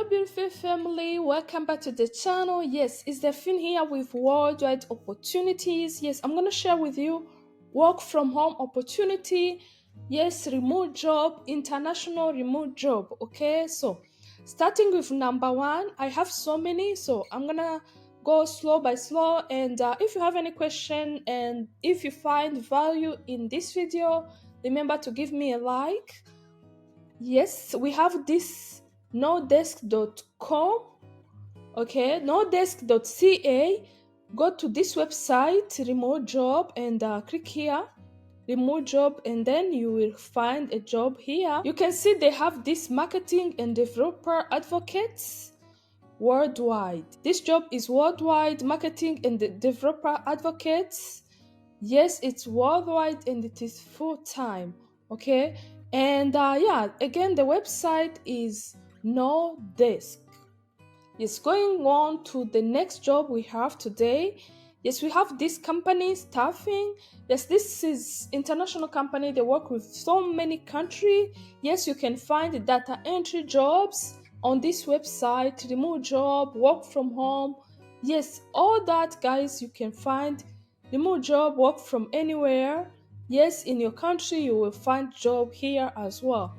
Hello beautiful family, welcome back to the channel. Yes, it's the fin here with worldwide opportunities. Yes, I'm gonna share with you work from home opportunity. Yes, remote job, international remote job. Okay, so starting with number one, I have so many, so I'm gonna go slow by slow. And if you have any question and if you find value in this video, remember to give me a like. Yes, we have this nodesk.com. Okay, nodesk.ca. Go to this website, remote job, and click here, remote job, and then you will find a job here. You can see they have this marketing and developer advocates worldwide. This job is worldwide, marketing and developer advocates. Yes, it's worldwide and it is full time. Okay, and yeah, again, the website is no desk. Yes, going on to the next job we have today. Yes, we have this company staffing. Yes, this is international company. They work with so many countries. Yes, you can find data entry jobs on this website, remote job, work from home. Yes, all that, guys, you can find remote job, work from anywhere. Yes, in your country you will find job here as well.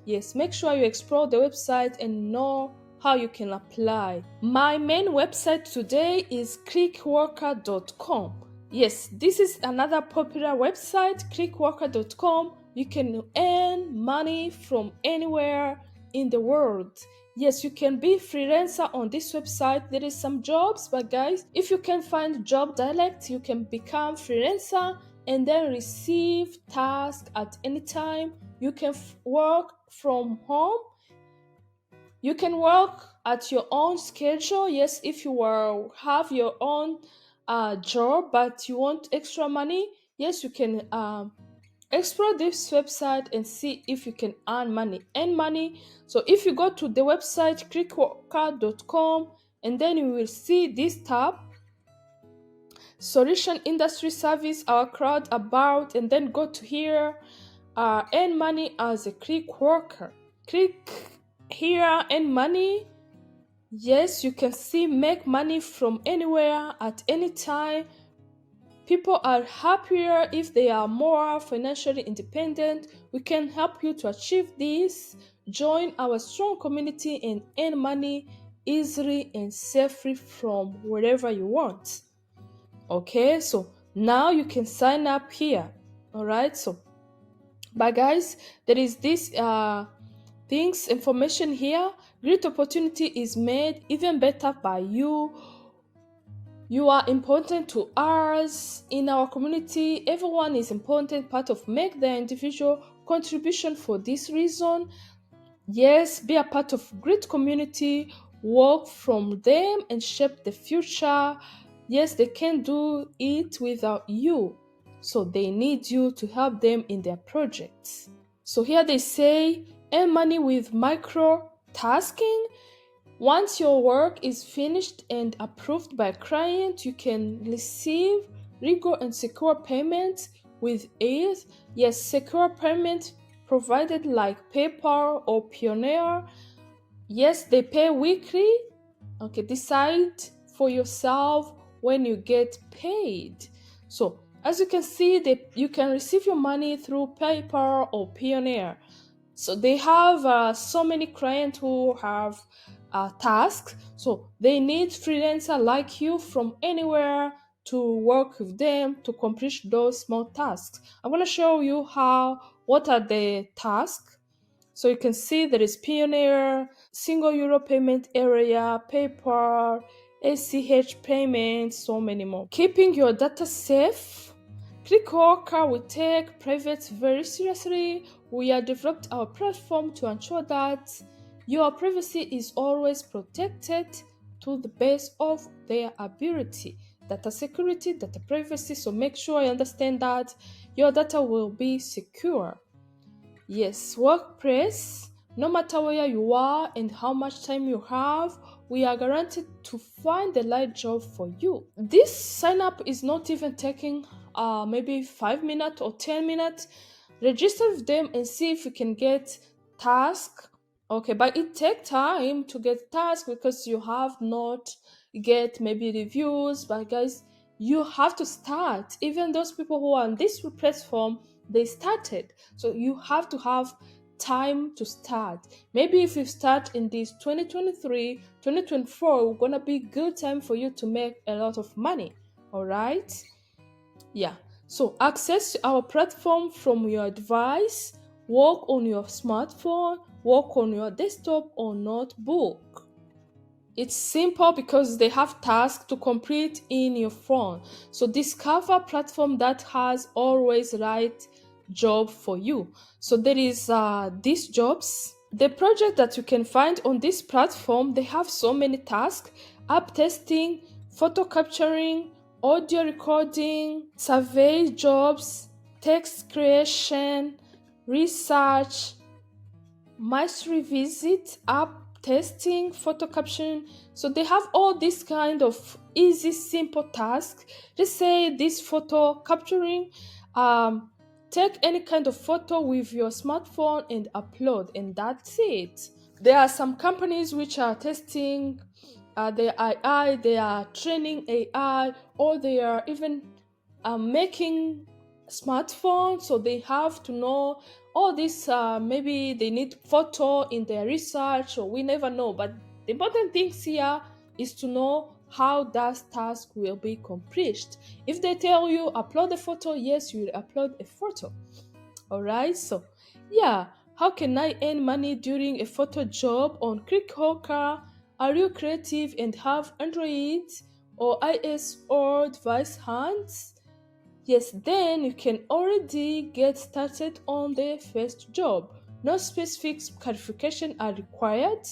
Yes, make sure you explore the website and know how you can apply. My main website today is clickworker.com. Yes, this is another popular website, clickworker.com. You can earn money from anywhere in the world. Yes, you can be freelancer on this website. There is some jobs, but guys, if you can find job direct, you can become freelancer and then receive tasks at any time. You can work from home. You can work at your own schedule. Yes, if you have your own job but you want extra money, yes, you can explore this website and see if you can earn money. So if you go to the website clickworker.com and then you will see this tab, solution industry service, our crowd about, and then go to here, earn money as a click worker. Click here, earn money. Yes, you can see make money from anywhere at any time. People are happier if they are more financially independent. We can help you to achieve this. Join our strong community and earn money easily and safely from wherever you want. Okay, so now you can sign up here. All right, so but guys, there is this things information here. Great opportunity is made even better by you. You are important to us in our community. Everyone is important part of make their individual contribution for this reason. Yes, be a part of great community, work from them and shape the future. Yes, they can't do it without you. So they need you to help them in their projects. So here they say, earn money with micro tasking. Once your work is finished and approved by a client, you can receive legal and secure payments with ease. Yes, secure payment provided like PayPal or Pioneer. Yes, they pay weekly. Okay, decide for yourself when you get paid. So as you can see, you can receive your money through PayPal or Pioneer. So they have so many clients who have tasks. So they need freelancer like you from anywhere to work with them to complete those small tasks. I'm going to show you what are the tasks. So you can see there is Pioneer, Single Euro Payment Area, PayPal, ACH payments, so many more. Keeping your data safe. Clickworker will take privacy very seriously. We have developed our platform to ensure that your privacy is always protected to the best of their ability. Data security, data privacy, so make sure you understand that your data will be secure. Yes, workplace, no matter where you are and how much time you have, we are guaranteed to find the right job for you. This sign up is not even taking maybe 5 minutes or 10 minutes. Register with them and see if you can get task. Okay, but it take time to get task because you have not get maybe reviews. But guys, you have to start. Even those people who are on this platform, they started. So you have to have time to start. Maybe if you start in this 2023, 2024, gonna be good time for you to make a lot of money. All right? Yeah. So access our platform from your device, work on your smartphone, work on your desktop or notebook. It's simple because they have tasks to complete in your phone. So discover platform that has always right job for you. So there is these jobs. The project that you can find on this platform, they have so many tasks: app testing, photo capturing, audio recording, survey jobs, text creation, research, mastery visit, app testing, photo caption. So they have all these kind of easy, simple tasks. Let's say this photo capturing, um, take any kind of photo with your smartphone and upload, and that's it. There are some companies which are testing their AI, they are training AI, or they are even making smartphones. So they have to know all this. Maybe they need photo in their research, or we never know. But the important things here is to know how that task will be accomplished. If they tell you upload a photo, yes, you will upload a photo. All right. So yeah, how can I earn money during a photo job on Clickworker? Are you creative and have Android or iOS or device hands? Yes, then you can already get started on the first job. No specific qualification are required.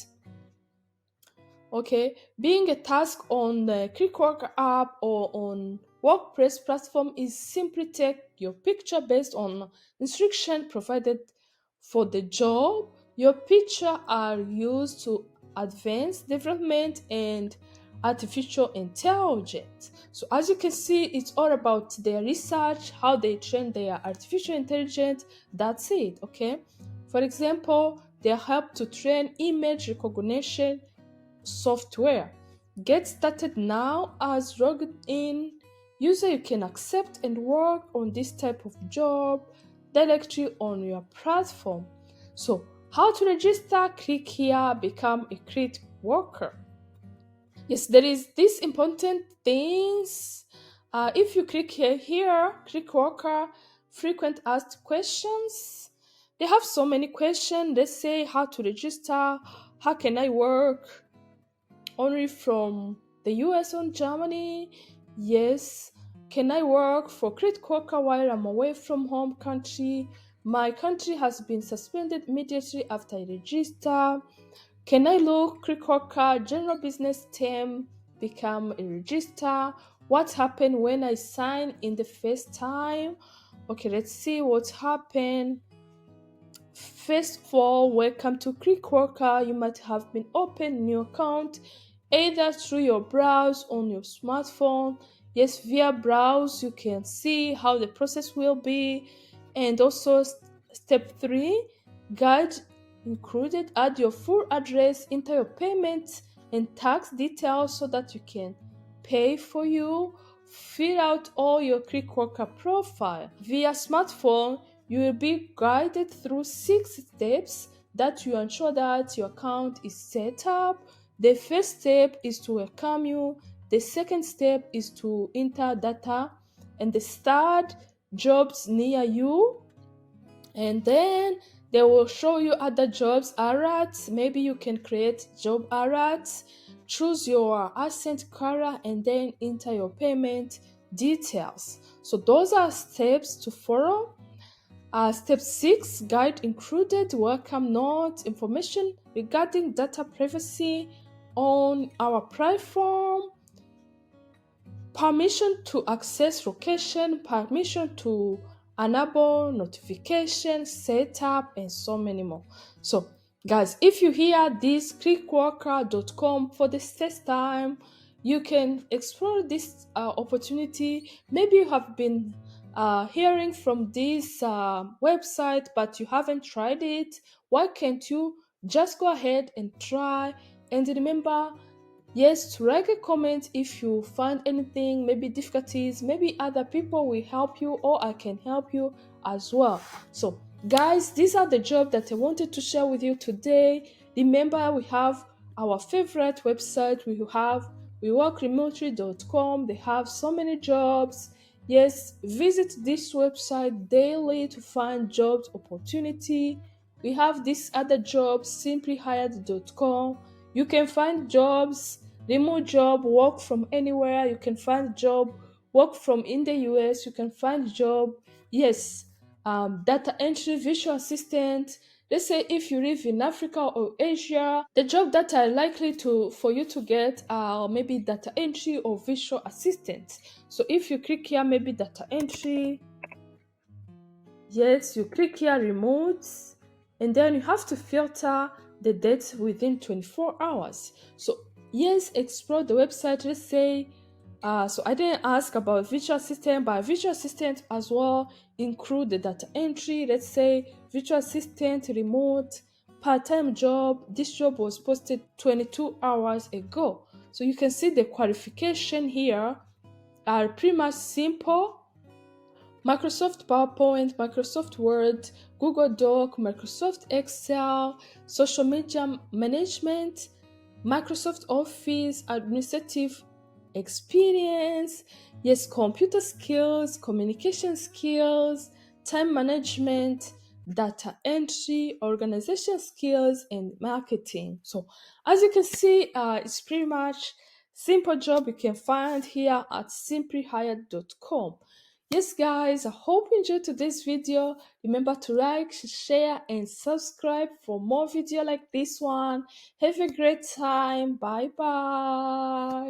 Okay, being a task on the Clickworker app or on WordPress platform is simply take your picture based on instruction provided for the job. Your picture are used to advance development and artificial intelligence. So as you can see, it's all about their research, how they train their artificial intelligence. That's it, okay? For example, they help to train image recognition software. Get started now as logged in user. You can accept and work on this type of job directly on your platform. So, how to register? Click here, become a Crit worker. Yes, there is these important things. If you click here, click worker, frequent asked questions. They have so many questions. They say how to register, how can I work, only from the US or Germany? Yes. Can I work for Clickworker while I'm away from home country? My country has been suspended immediately after I register. Can I look Clickworker general business team become a register? What happened when I sign in the first time? Okay, let's see what happened. First of all, welcome to Clickworker. You might have been open new account either through your browse on your smartphone. Yes, via browse you can see how the process will be, and also step 3 guide included. Add your full address, enter your payment and tax details so that you can pay for you. Fill out all your Clickworker profile via smartphone. You will be guided through 6 steps that you ensure that your account is set up. The first step is to welcome you. The second step is to enter data and the start jobs near you. And then they will show you other jobs alerts. Maybe you can create job alerts. Choose your accent color and then enter your payment details. So those are steps to follow. Step 6 guide included welcome note information regarding data privacy on our platform, permission to access location, permission to enable notification, setup, and so many more. So, guys, if you hear this clickworker.com for the first time, you can explore this opportunity. Maybe you have been hearing from this website, but you haven't tried it. Why can't you Just go ahead and try. And remember, yes, to write a comment if you find anything, maybe difficulties, maybe other people will help you or I can help you as well. So guys, these are the jobs that I wanted to share with you today. Remember, we have our favorite website. We workremotely.com. They have so many jobs. Yes, visit this website daily to find jobs opportunity. We have this other job, simplyhired.com. You can find jobs, remote job, work from anywhere. You can find job, work from in the US. You can find job, yes, data entry, virtual assistant. Let's say if you live in Africa or Asia, the job that are likely to for you to get are maybe data entry or virtual assistant. So if you click here, maybe data entry, yes, you click here remote, and then you have to filter the dates within 24 hours. So yes, explore the website. Let's say, so I didn't ask about virtual assistant, but virtual assistant as well include the data entry. Let's say virtual assistant remote part-time job. This job was posted 22 hours ago. So you can see the qualification here are pretty much simple. Microsoft PowerPoint, Microsoft Word, Google Doc, Microsoft Excel, social media management, Microsoft Office, administrative experience, yes, computer skills, communication skills, time management, data entry, organization skills, and marketing. So, as you can see, it's pretty much simple job you can find here at simplyhired.com. Yes, guys, I hope you enjoyed today's video. Remember to like, share, and subscribe for more video like this one. Have a great time. Bye bye.